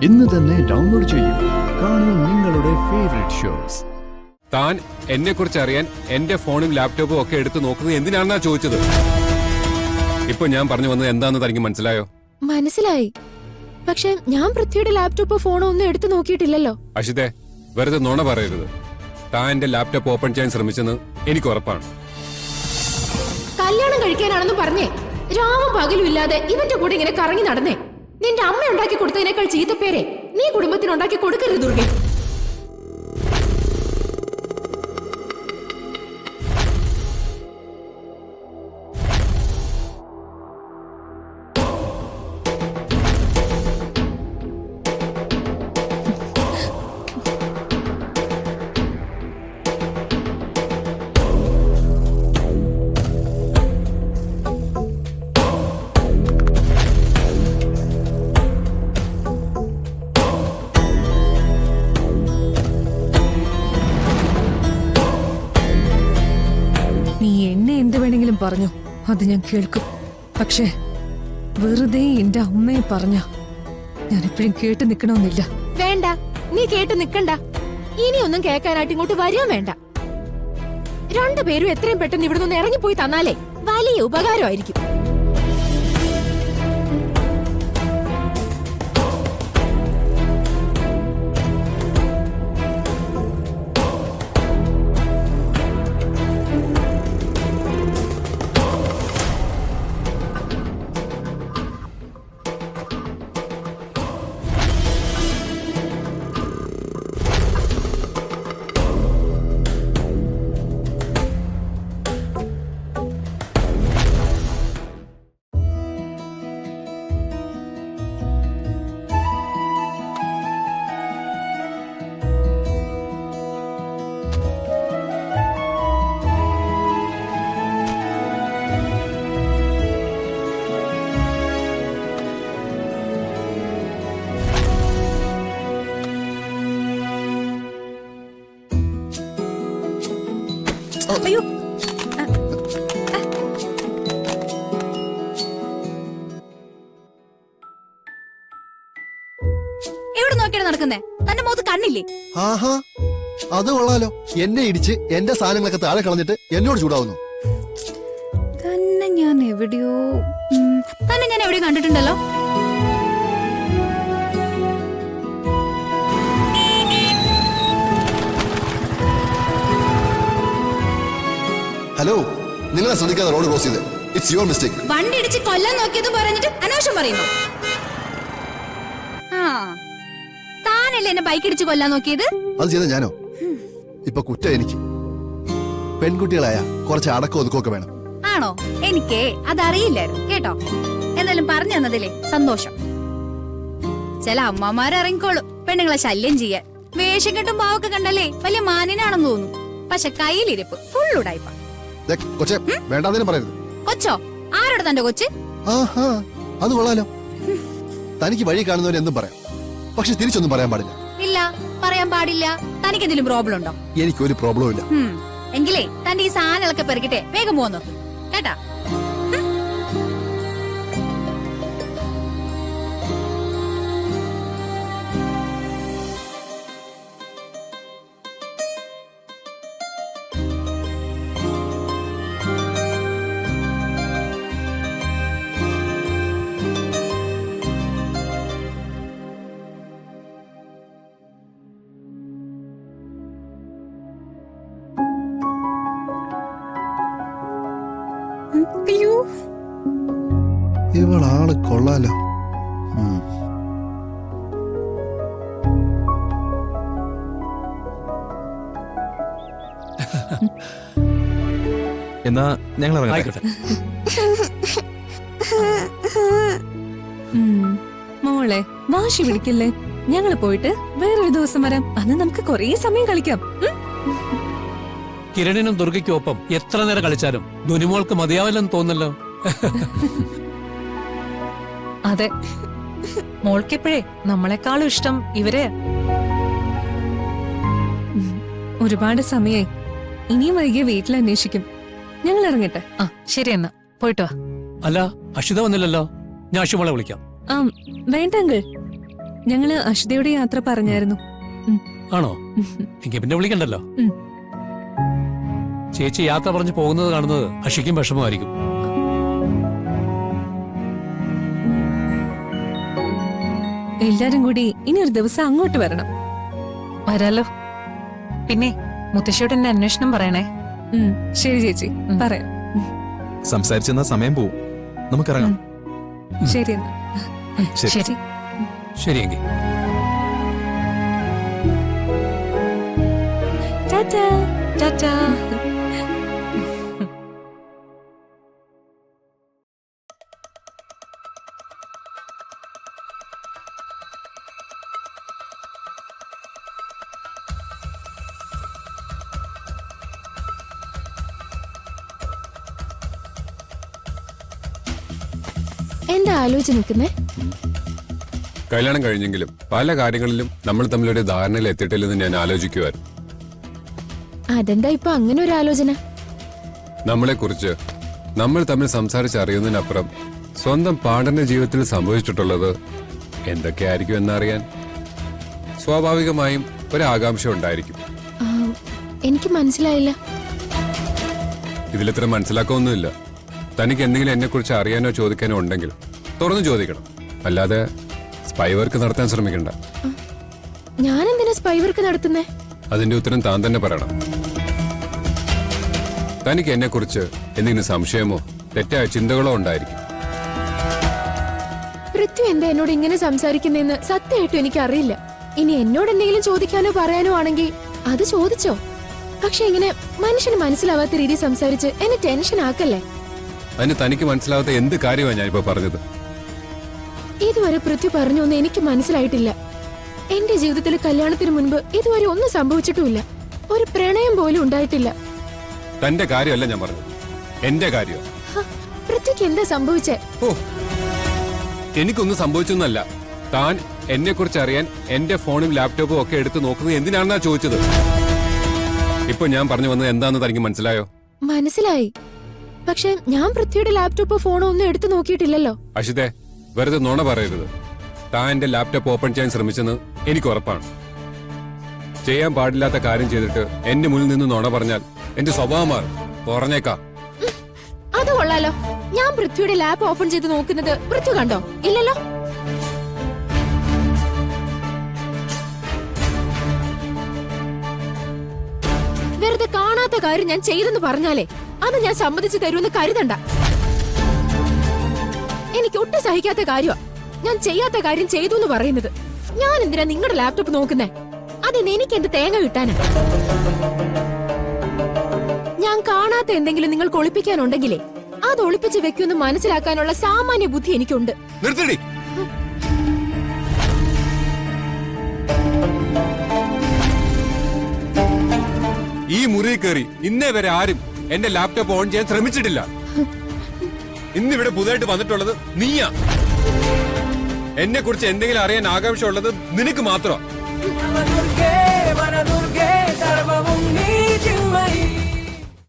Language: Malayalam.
ഇന്ന് തന്നെ ഡൗൺലോഡ് ചെയ്യൂ. കാണൂ നിങ്ങളുടെ ഫേവറേറ്റ് ഷോസ്. താൻ എന്നെ കുറിച്ച് അറിയാൻ എന്റെ ഫോണും ലാപ്ടോപ്പും ഒക്കെ എടുത്ത് നോക്കുന്നത് എന്തിനാണെന്നാ ചോദിച്ചത്. ഇപ്പൊ ഞാൻ പറഞ്ഞു വന്നത് എന്താണെന്ന് തനിക്ക് മനസ്സിലായോ? മനസ്സിലായി. പക്ഷെ ഞാൻ പൃഥ്വിയുടെ ലാപ്ടോപ്പോ ഫോണോ ഒന്നും എടുത്തു നോക്കിയിട്ടില്ലല്ലോ. അഷിതേ, വെറുതെ നുണ പറയരുത്. താൻ എന്റെ ലാപ്ടോപ്പ് ഓപ്പൺ ചെയ്യാൻ ശ്രമിച്ചെന്ന് എനിക്ക് ഉറപ്പാണ്. കല്യാണം കഴിക്കാനാണെന്ന് പറഞ്ഞേ രാവും പകലും ഇല്ലാതെ ഇവന്റെ കൂടെ ഇങ്ങനെ കറങ്ങി നടന്നേ. നിന്റെ അമ്മ ഉണ്ടാക്കി കൊടുത്തതിനേക്കാൾ ചീത്തപ്പേരെ നീ കുടുംബത്തിന് ഉണ്ടാക്കി കൊടുക്കരുത് ദുർഗെ. നീ എന്നെ എന്ത് വേണമെങ്കിലും പറഞ്ഞു, അത് ഞാൻ കേൾക്കും. പക്ഷേ വെറുതെ എന്റെ അമ്മയെ പറഞ്ഞ ഞാൻ എപ്പോഴും കേട്ട് നിൽക്കണമെന്നില്ല. വേണ്ട, നീ കേട്ട് നിക്കണ്ട. ഇനിയൊന്നും കേൾക്കാനായിട്ട് ഇങ്ങോട്ട് വരികയും വേണ്ട. രണ്ടുപേരും എത്രയും പെട്ടെന്ന് ഇവിടെ നിന്ന് ഇറങ്ങിപ്പോയി തന്നാലേ വലിയ ഉപകാരമായിരിക്കും. അയ്യോ, എവിടെ നോക്കിയാണ് നടക്കുന്നേ? തന്റെ മുഖത്ത് കണ്ണില്ലേ? ആഹാ, അത് കൊള്ളാലോ. എന്നെ ഇടിച്ച് എന്റെ സാധനങ്ങളൊക്കെ താഴെ കളഞ്ഞിട്ട് എന്നോട് ചൂടാവുന്നു. തന്നെ ഞാൻ എവിടെയോ കണ്ടിട്ടുണ്ടല്ലോ. ഹലോ, നിങ്ങളെ ശ്രദ്ധിക്കാതെ റോഡ് ക്രോസ് ചെയ്ത്. It's your mistake. വണ്ടി ഇടിച്ച് കൊല്ലാൻ നോക്കിയതും പറഞ്ഞിട്ട് അനാവശ്യം പറയുന്നു. ആ, താനല്ലേ എന്നെ ബൈക്ക് ഇടിച്ച് കൊല്ലാൻ നോക്കിയത്? അത് ചെയ്ത ഞാനോ? ഇപ്പൊ കുറ്റം എനിക്ക്. പെൺകുട്ടികളായ കുറച്ച് അടക്കം ഒതുക്കൊക്കെ വേണം. ആണോ? എനിക്ക് അതറിയില്ലായിരുന്നു കേട്ടോ. എന്തായാലും പറഞ്ഞു തന്നതില്ലേ സന്തോഷം. ചില അമ്മമാരിറങ്ങിക്കോളും പെണ്ണുങ്ങളെ ശല്യം ചെയ്യാൻ. വേഷം കെട്ടും പാവൊക്കെ കണ്ടല്ലേ വലിയ മാനിനാണെന്ന് തോന്നും. പക്ഷെ കയ്യിലിരിപ്പ് ഫുൾ ഉടായിപ്പ. കൊച്ചെ, വേണ്ടാതിനും പറയരുത്. കൊച്ചോ? ആരോട് തന്റെ കൊച്ച്? ആഹാ, അത് കൊള്ളാലോ. തനിക്ക് വഴി കാണുന്നവരെ എന്തും പറയാം, പക്ഷെ തിരിച്ചൊന്നും പറയാൻ പാടില്ല. ഇല്ല, പറയാൻ പാടില്ല. തനിക്ക് എന്തെങ്കിലും പ്രോബ്ലം ഉണ്ടോ? എനിക്കൊരു പ്രോബ്ലവും ഇല്ല. എങ്കിലേ തന്റെ ഈ സാധനങ്ങളൊക്കെ പെറുക്കിട്ടെ വേഗം പോന്നു കേട്ടാ. അയ്യോ, ഇവളാള് കൊള്ളാലോ. എന്നാ ഞങ്ങൾ ഇറങ്ങട്ടെ. മോളെ വാശി പിടിക്കില്ലേ? ഞങ്ങള് പോയിട്ട് വേറൊരു ദിവസം വരാം. അന്ന് നമുക്ക് കുറേ സമയം കളിക്കാം. കിരണിനും ദുർഗയ്ക്കും ഒപ്പം എത്ര നേരം കളിച്ചാലും ധുനിമോൾക്ക് മതിയാവില്ലെന്ന് തോന്നല്ലോ. അതെ, മോൾക്കെപ്പോഴേ നമ്മളെക്കാളും ഇഷ്ടം ഇവരെ. ഒരുപാട് സമയായി. ഇനിയും വൈകിയ വീട്ടിൽ അന്വേഷിക്കും. ഞങ്ങൾ ഇറങ്ങട്ടെ. ആ ശരി, എന്നാ പോയിട്ട് വാ. അല്ല, അക്ഷിത വന്നില്ലല്ലോ. ഞാൻ അക്ഷിമോളെ വിളിക്കാം. വേണ്ട അങ്കിൾ, ഞങ്ങള് അഷിതയുടെ യാത്ര പറഞ്ഞായിരുന്നു. ആണോ? എങ്കിൽ പിന്നെ വിളിക്കണ്ടല്ലോ. ഉം. ചേച്ചി യാത്ര പറഞ്ഞു പോകുന്നത് കാണുന്നത് അഷിക്കും വിഷമമായിരിക്കും. എല്ലാരും കൂടി ഇനി ഒരു ദിവസം അങ്ങോട്ട് വരണം. വരാലോ. പിന്നെ മുത്തശ്ശിയോട് എന്നെ അന്വേഷണം പറയണേ. ശരി ചേച്ചി, പറയാം. സംസാരിച്ചെന്നാ സമയം പോവും. നമുക്കിറങ്ങാം. ശരി എന്നാ. ശരി. ശരി. ശരിയെങ്കിൽ ടാറ്റാ. ടാറ്റാ. എന്താ ആലോചിച്ച് നിൽക്കുന്നേ? കല്യാണം കഴിഞ്ഞെങ്കിലും പല കാര്യങ്ങളിലും നമ്മൾ തമ്മിലൊരു ധാരണയിൽ എത്തിയിട്ടില്ലെന്ന് ഞാൻ ആലോചിക്കുവായിരുന്നു. അതെന്താ ഇപ്പൊ അങ്ങനെ ഒരു ആലോചന? നമ്മളെക്കുറിച്ച് നമ്മൾ തമ്മിൽ സംസാരിച്ചറിയുന്നതിനപ്പുറം സ്വന്തം പാടന്റെ ജീവിതത്തിൽ സംഭവിച്ചിട്ടുള്ളത് എന്തൊക്കെയായിരിക്കും എന്നറിയാൻ സ്വാഭാവികമായും ഒരു ആകാംക്ഷ ഉണ്ടായിരിക്കും. ആ, എനിക്ക് മനസ്സിലായില്ല. ഇതിലിത്ര മനസ്സിലാക്കൊന്നുമില്ല. തനിക്ക് എന്തെങ്കിലും എന്നെക്കുറിച്ച് അറിയാനോ ചോദിക്കാനോ ഉണ്ടെങ്കിൽ തുറന്നു ചോദിക്കണം. അല്ലാതെ സ്പൈ വർക്ക് നടത്താൻ ശ്രമിക്കണ്ട. ഞാൻ എന്തിനാ സ്പൈ വർക്ക് നടത്തുന്നേ? അതിന്റെ ഉത്തരം താൻ തന്നെ പറയണം. തനിക്ക് എന്നെക്കുറിച്ച് എന്തെങ്കിലും സംശയമോ തെറ്റായ ചിന്തകളോ ഉണ്ടായിരിക്കും. പൃഥ്വി എന്താ എന്നോട് ഇങ്ങനെ സംസാരിക്കുന്നതെന്ന് സത്യമായിട്ടും എനിക്ക് അറിയില്ല. ഇനി എന്നോട് എന്തെങ്കിലും ചോദിക്കാനോ പറയാനോ ആണെങ്കിൽ അത് ചോദിച്ചോ. പക്ഷെ ഇങ്ങനെ മനുഷ്യന് മനസ്സിലാവാത്ത രീതി സംസാരിച്ച് എന്നെ ടെൻഷൻ ആക്കല്ലേ. അതിന് തനിക്ക് മനസ്സിലാവാത്ത എന്ത് കാര്യമാണ് ഞാനിപ്പോ പറഞ്ഞത്? ഇതുവരെ പൃഥ്വി പറഞ്ഞൊന്നും എനിക്ക് മനസ്സിലായിട്ടില്ല. എന്റെ ജീവിതത്തിൽ കല്യാണത്തിന് മുൻപ് ഇതുവരെ ഒന്നും സംഭവിച്ചിട്ടുമില്ല. ഒരു പ്രണയം പോലും ഉണ്ടായിട്ടില്ല. തന്റെ കാര്യമല്ല ഞാൻ പറഞ്ഞത്, എന്റെ കാര്യം. ഹ, പൃഥ്വിക്ക് എന്താ സംഭവിച്ചേ? ഓ, എനിക്കൊന്നും സംഭവിച്ചൊന്നല്ല. താൻ എന്നെക്കുറിച്ച് അറിയാൻ എന്റെ ഫോണും ലാപ്ടോപ്പും ഒക്കെ എടുത്ത് നോക്കുന്നത് എന്തിനാണെന്നാ ചോദിച്ചത്. ഇപ്പൊ ഞാൻ പറഞ്ഞു വന്നത് എന്താണെന്ന് തനിക്ക് മനസ്സിലായോ? മനസ്സിലായി. പക്ഷെ ഞാൻ പൃഥ്വിയുടെ ലാപ്ടോപ്പോ ഫോണോ ഒന്നും എടുത്തു നോക്കിയിട്ടില്ലല്ലോ. അഷിതേ, വെറുതെ നുണ പറയരുത്. താൻ എന്റെ ലാപ്ടോപ്പ് ഓപ്പൺ ചെയ്യാൻ ശ്രമിച്ചെന്ന് എനിക്ക് ഉറപ്പാണ്. ചെയ്യാൻ പാടില്ലാത്ത കാര്യം ചെയ്തിട്ട് എന്റെ മുന്നിൽ നിന്ന് നുണ പറഞ്ഞാൽ എന്റെ സ്വഭാവം മാറും. പറഞ്ഞേക്കാം. അത് കൊള്ളാലോ. ഞാൻ പൃഥ്വിയുടെ ലാപ്പ് ഓപ്പൺ ചെയ്ത് നോക്കുന്നത് പൃഥ്വി കണ്ടോ? ഇല്ലല്ലോ. വെറുതെ കാണാത്ത കാര്യം ഞാൻ ചെയ്തെന്ന് പറഞ്ഞാലേ അത് ഞാൻ സമ്മതിച്ചു തരുമെന്ന് കരുതണ്ട. എനിക്ക് ഒട്ടും സഹിക്കാത്ത കാര്യമാ ഞാൻ ചെയ്യാത്ത കാര്യം ചെയ്തു എന്ന് പറയുന്നത്. ഞാൻ എന്തിനാ നിങ്ങളുടെ ലാപ്ടോപ്പ് നോക്കുന്നേ? അതിന് എനിക്ക് എന്ത് തേങ്ങ കിട്ടാനാ? ഞാൻ കാണാത്ത എന്തെങ്കിലും നിങ്ങൾക്ക് ഒളിപ്പിക്കാനുണ്ടെങ്കിലേ അത് ഒളിപ്പിച്ച് വെക്കുമെന്ന് മനസ്സിലാക്കാനുള്ള സാമാന്യ ബുദ്ധി എനിക്കുണ്ട്. നിർത്തടി. ഈ മുറി കയറി ഇന്നേ വരെ ആരും എന്റെ ലാപ്ടോപ്പ് ഓൺ ചെയ്യാൻ ശ്രമിച്ചിട്ടില്ല. ഇന്നിവിടെ പുതുതായിട്ട് വന്നിട്ടുള്ളത് നീയാ. എന്നെ കുറിച്ച് എന്തെങ്കിലും അറിയാൻ ആകാംക്ഷ ഉള്ളത് നിനക്ക് മാത്രം.